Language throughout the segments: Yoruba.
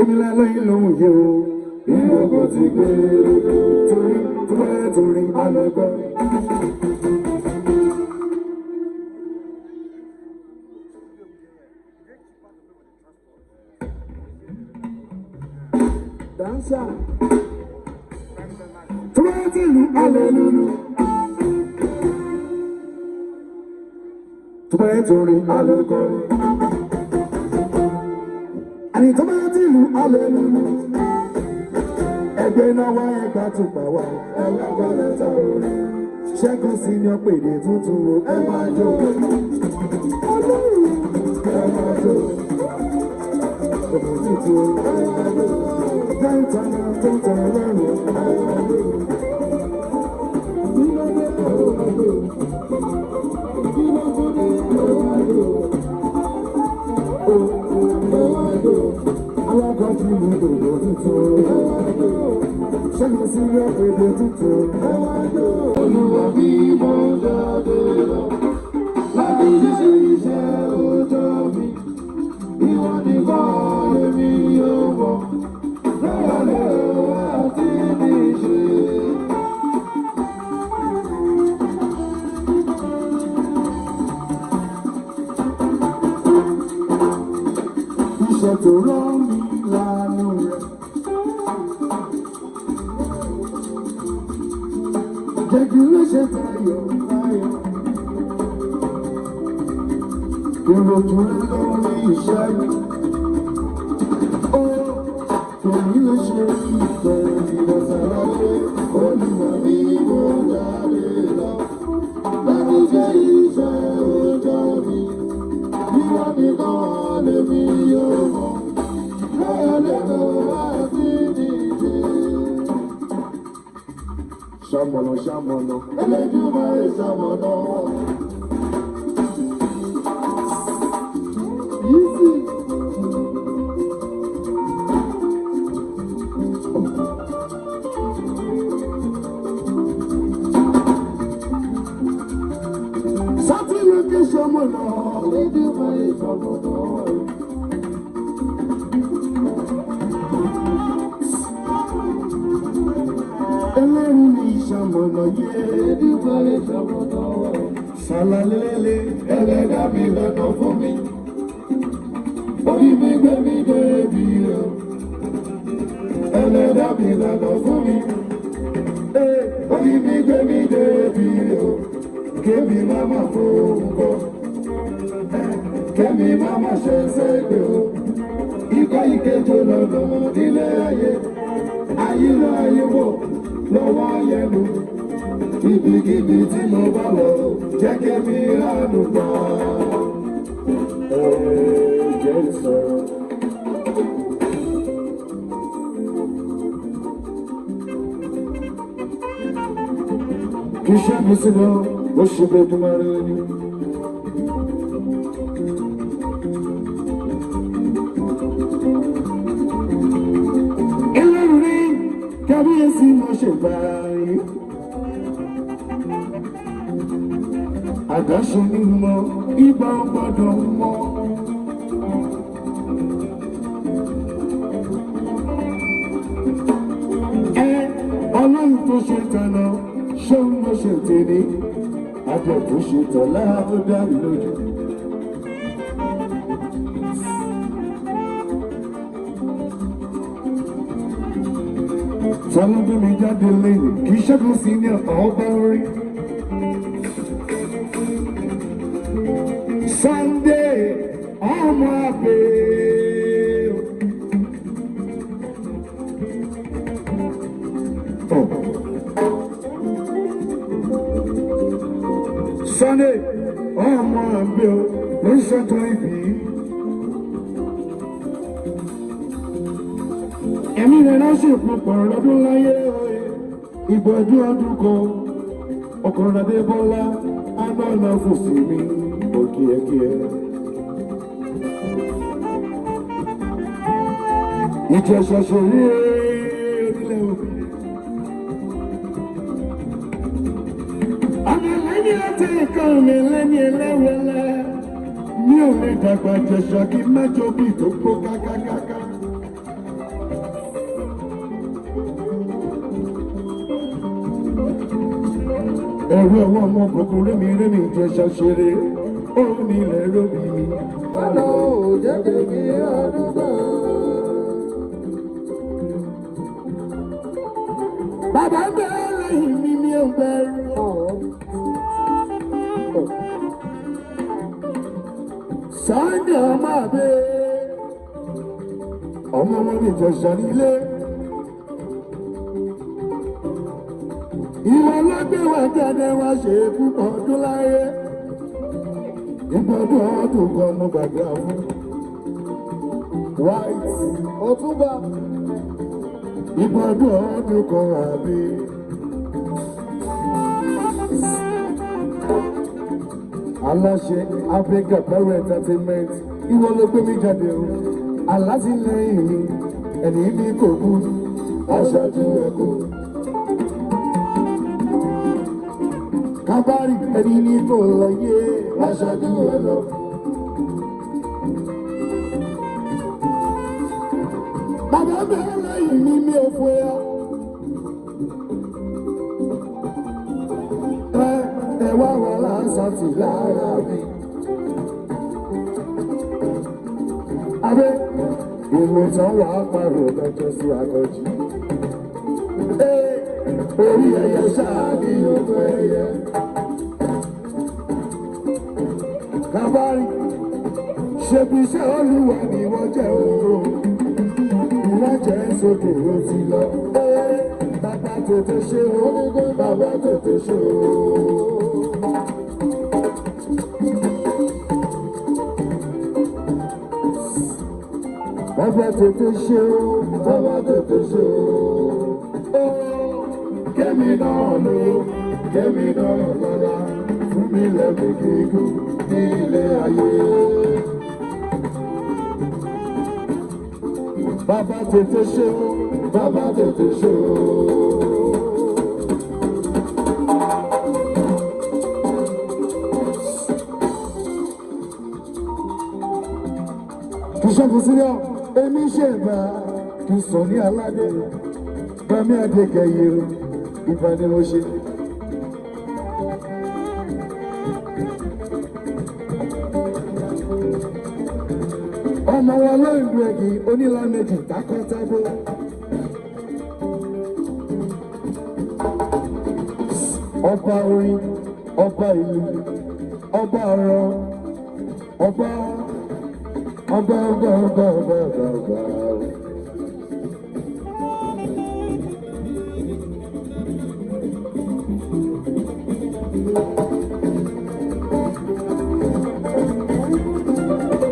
Emila lóyún lóhùn yìí o. Ìyókò ti gbé torí alẹ́gbẹ́. Dansa. Tuwẹ́tìlú alẹ́lúlú. Tuwẹ́tìlú alẹ́kọ̀ọ́. Àní tuwẹ́tìlú alẹ́lúlú. Ẹgbẹ́ náà wá ẹgbà tùpà wá. Ẹlẹ́gbẹ́ lẹ́tà orí. Segun Snr pèdè tuntun o. Ẹ máa jó. Ẹ máa jó. Ọmọ tuntun o. Ẹ máa jó. Dáńtàná tó ń tàn lọ́rùn. Ẹ máa jó. Alákọ̀ọ́jú mi dòdò tuntun. Segun Snr pèdè tuntun. Olúwa bí mo jáde lọ láti ṣe iṣẹ́ òòjọ́ mi. Ìwọ nìkan lèmi yóò mọ̀ lọ́lẹ̀ àti níṣe. Iṣẹ́ tó rán mi lánàá rẹ̀. Jẹ́ kí ló ṣe tayọ̀ tayọ̀. Ìròjú rẹ̀ lórí iṣẹ́ mi. Ó tòmí ló ṣe ìfẹ́ ìdọ̀sáráyé. Olúwa bí mo jáde lọ láti jẹ́ iṣẹ́ òòjọ́ mi. Ìwọ nìkan lèmi yóò mọ̀ lọ́lẹ̀ àti níṣe. Ṣamọ̀nà ṣamọ̀nà. Elédùmarè ṣamọ̀nà. Easy. Sátì lókè ṣamọ̀nà. Elédùmarè ṣamọ̀nà. Ẹlẹ́rìí ni ìṣàmọ̀nà yé. Elédùmarè ṣamọ̀nà. Ṣàlàlélẹ̀ ẹlẹ́dàá mi lọ́nà fún mi. Orí mi gbé mi débi o. Ẹlẹ́dàá mi lọ́nà fún mi. Orí mi gbé mi débi o. Kémi máma fòun kọ́. Kémi máma ṣe ṣègbè o. Ikọ́ ìkejì lọ́nà nílé ayé. Ayílọ ayé wò lọ́wọ́ yẹnu. Ibikíbi tí mo bá lọ, jẹ́ kémi ránù gbà. Jẹ́ sọ̀rọ̀. Kì í ṣe mi sínú, ó ṣe bẹ́ẹ̀ máa rí ni. Ẹlẹ́rìí kábíyèsí mo ṣe báyìí. Àdáṣe ni mo ìgbà gbọ́dọ̀ mọ́. Ọlọ́run tó ṣe tọ̀nà ṣóun ló ṣe tèmi. Adé tó ṣe tọ̀lá ó dá mi lójú. Tọ́lá bí mi jáde lẹ́yìn kì í Segun Snr ọba orí. Sunday ọmọ àgbẹ̀. Sunday ọmọ àgbẹ̀ ló ń ṣètò ìbí. Ẹ̀mí rẹ̀ náà sì púpọ̀ lọ́dún láyé ìbọ̀jú ọdún kan. Ọkùnrin Adébọ́lá agbọ́nà fòsì mi ò kíẹ̀kíẹ̀. Ìjẹ̀ṣẹ̀ṣẹ̀ rí orílẹ̀ òbí. Àmì lẹ́yìn láti ìkan mi lẹ́yìn ẹlẹ́wẹ̀lẹ́. Mi ò lè dàgbà jẹ̀ṣà kí mẹ́jọ bí tó gbó kákákáká. ẹ̀rù àwọn ọmọ kòkòrò rémi Ìjẹ̀ṣà ṣeré òun ni ilẹ̀ róbì mi. Bọ́lá ò jẹ́ kébí ọdún náà. Bàbá ń bẹ̀rẹ̀ lẹ́yìn mi ní ọgbẹ́rún. Sunday ọmọ àbẹ́ ọmọ wọn ní Ìjẹ̀ṣà nílé. Ìwọ lọ́gbẹ́ wa jáde wá ṣe púpọ̀ ọdún láyé. Ìgbọ́dún ọdún kan mo gbàgbé fún. White Ọ̀túnba. Ìgbọ́dún ọdún kan àbí. Aláṣẹ Africa Power Entertainment ìwọ ló gbé mi jáde o. Alátìlẹ́yìn mi ẹni bí kò kú aṣáájú ẹ̀kọ́. Kábàárì ẹni ní kò lọ yé aṣáájú ẹ̀ lọ. Bàbá bẹ́ẹ̀ lẹ́yìn mi ò fún ẹ. Ẹ wá wọn lásàtì lára mi. Abẹ́ ìwòsàn wà á parọ́ lọ́jọ́ sí àgọ́jì. Orí ẹyẹ ṣáàbí òkú ẹyẹ. Kábàárì ṣebí iṣẹ́ Olúwa ni wọ́n jẹ́ ooo. Ìwájẹ́ sókè ó ti lọ. Bàbá tètè ṣe o, bàbá tètè ṣe o. Bàbá tètè ṣe o, bàbá tètè ṣe o. Kémi náà lò, kémi náà lọ́la, fún mi lẹ́bi gígùn ní ilé ayé. Bàbá tètè ṣe o, bàbá tètè ṣe o. Kìsọ́kù sílẹ̀ èmi ṣe bá kì sọ ní aládé bàmí àdékẹyẹ ìbá ni mo ṣe. Ọmọ wọn lóyìnbó ẹ̀gì onílà méjì takọ́tábó. Ọba orin, ọba ìlú, ọba ọ̀rọ̀, ọba.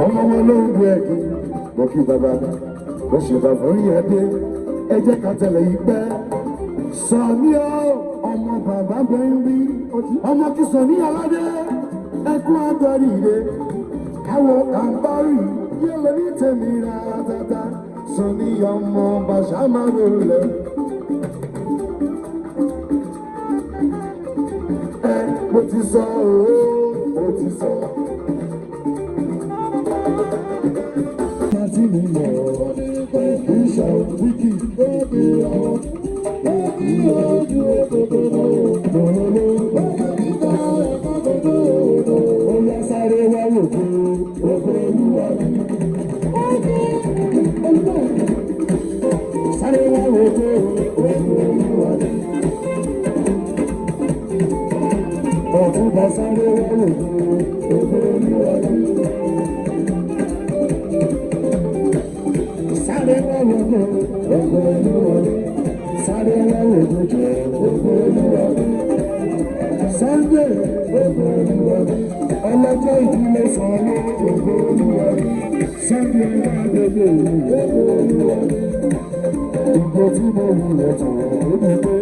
Ọmọ wọn ló ń gbé ẹ̀kí, mo kí bàbá, mo ṣe bàbá orí ẹ̀dẹ́, ẹ jẹ́ ká tẹ̀lé yìí pẹ́. Sọ̀ní ọ́, ọmọ bàbá bẹ́ẹ̀ ń rí, ọmọ kí Sọ̀ní aládé, ẹkún agbárí ire, káwọ́ àǹbárì, yé lè ní tèmi rárá tata, Sọ̀ní ọmọ bàṣá máa ń lò. Mo ti sọ ooo, mo ti sọ. Láti mi lọ, ìṣà wíkì, bébí ọ̀, bébí ojú òkòtò lọ́wọ́, bébí ọ̀ ẹ̀kọ́ òkòtò. Ó yá sáré wá wòkó, òkò olúwa mi. Sáré wá wòkó, òkò olúwa mi. Ọ̀túnba sáré wá wòkó, òkò olúwa mi. Sáré wá wòkó, òkò olúwa mi. Sáré wá wòkó, òkò olúwa mi. Sunday, òkò olúwa mi. Ọlọ́jọ́ ìdílé sọ̀rọ̀, òkò olúwa mi. Sunday wá gbogbo òkò olúwa mi. Ìgbò tí mo wù lọ́tọ̀ ó ní pé.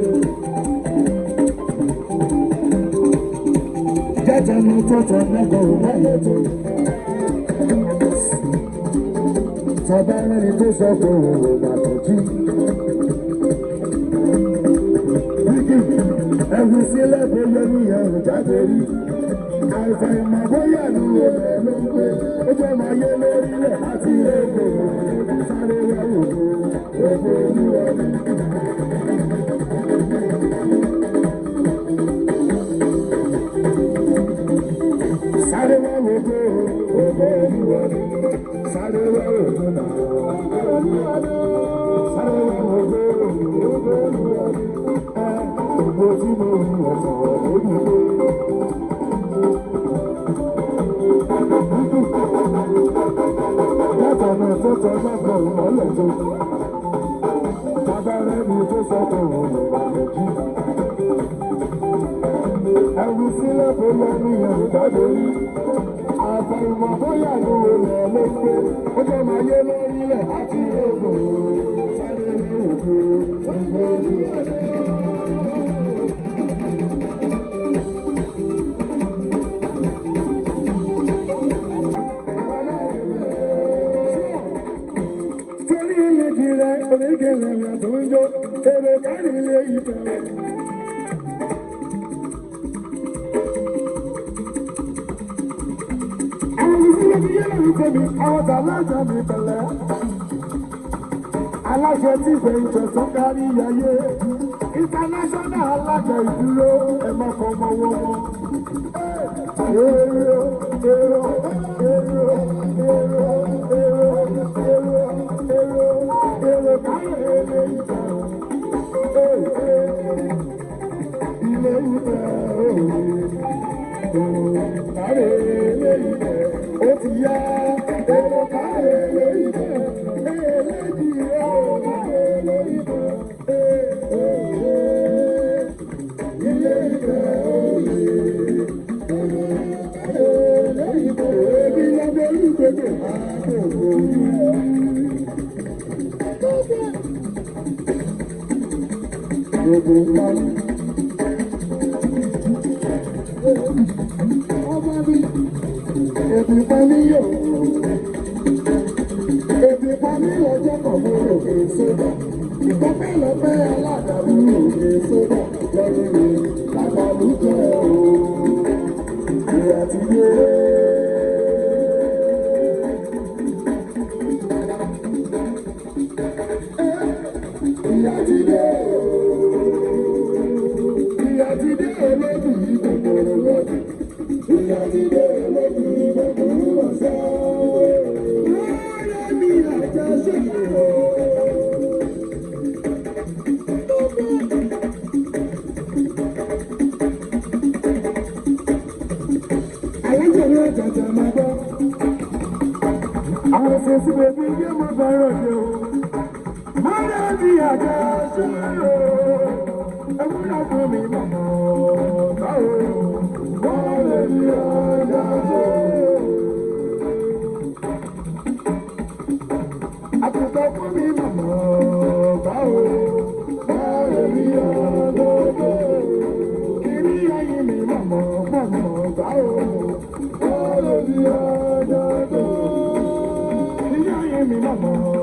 Jẹ́jẹ́ mi tó tọ́ lẹ́kọ̀ọ́ láyé tó. Tọ́ba rẹ́ni tó sọ pé òun ò mà tó jí. Ẹ̀rù sílẹ̀ tó yẹ ní ẹ̀rù jáde rí. Àìfàìmọ̀ bóyá ní ilẹ̀ ló ń gbé. Ó jẹ́ máa yé lórílẹ̀ láti èkó. Sáré wá òkú, òkú olúwa mi. sáré wẹ́rẹ́ lọ́nà sáré wẹ́rẹ́ gbogbo tí mo rí ọ̀sán lórí ilé. Látọ̀nà tó tọ́ lọ́gbọ̀ ìmọ̀lẹ̀ tó. Bàbá rẹ̀ ni tó sọ́kọ̀ òun ìrọ̀lẹ́ jí. Ẹ̀rù sílẹ̀ tó lọ ní ìyànjáde rí. Àfẹ̀yìnmọ̀ bóyá ló rẹ̀ ló pé. Ó jẹ́ máa yé lórílẹ̀ àti ègbò. Sáré ní òkú, ẹgbẹ́ ojú ọ̀dẹ́. Onígẹ̀lẹ̀ mi tó ń jó, èrè kárí ilé ìfẹ́. Àwọn ìdílé ti yé lórí tèmi, àwọn tàlájà mi pẹ̀lẹ́. Aláṣẹ tí ìfẹ́ ìfẹ́ tó kárí ayé. International aláṣẹ ìdúró ẹ̀mọ́kọ̀ ọmọwọ́ wọn. Èrò, èrò, èrò, èrò, èrò, èrò, èrò. Ilé ìfẹ́ ó ti yá èrò káre ilé ìfẹ́ eléjì káre ilé ìfẹ́ ilé ìfẹ́ òye ilé ìfẹ́ ebi lọ́gbẹ́ olùgbègbè àkókò yìí. Gbogbo ìpanu. Ọmọ mi, èbí pani yóò. Èbí pani lọ́jọ́ kan fún òkè sódà. Ìgbọ́pẹ́ lọ́pẹ́ aládàlú òkè sódà. Lọ́dún mi, làgbàlú jẹ́ òun. Ìyá ti yé. Ìyá ti dé. Ìyá ti dé olódù yìí kòkòrò lọ́dù. Ìyá ti dé olódù yìí kòkòrò lọ́sẹ̀. Lọ́rọ̀ mi àjà ṣèkò. Alájọ ní àjàjà máa gbọ́. Àwọn ṣe sí bèbí yé mo fẹ́ràn ṣe o. Lọ́rọ̀ mi àjà ṣèkò. Ewúrẹ́ fún mi mọ̀mọ́ báwo wọ́n lè ní ọjà tó. Àtúntò fún mi mọ̀mọ́ báwo wọ́n lè ní ọjà tó. Kìrí ayé mi mọ̀mọ́ báwo wọ́n lè ní ọjà tó. Kìrí ayé mi mọ̀mọ́.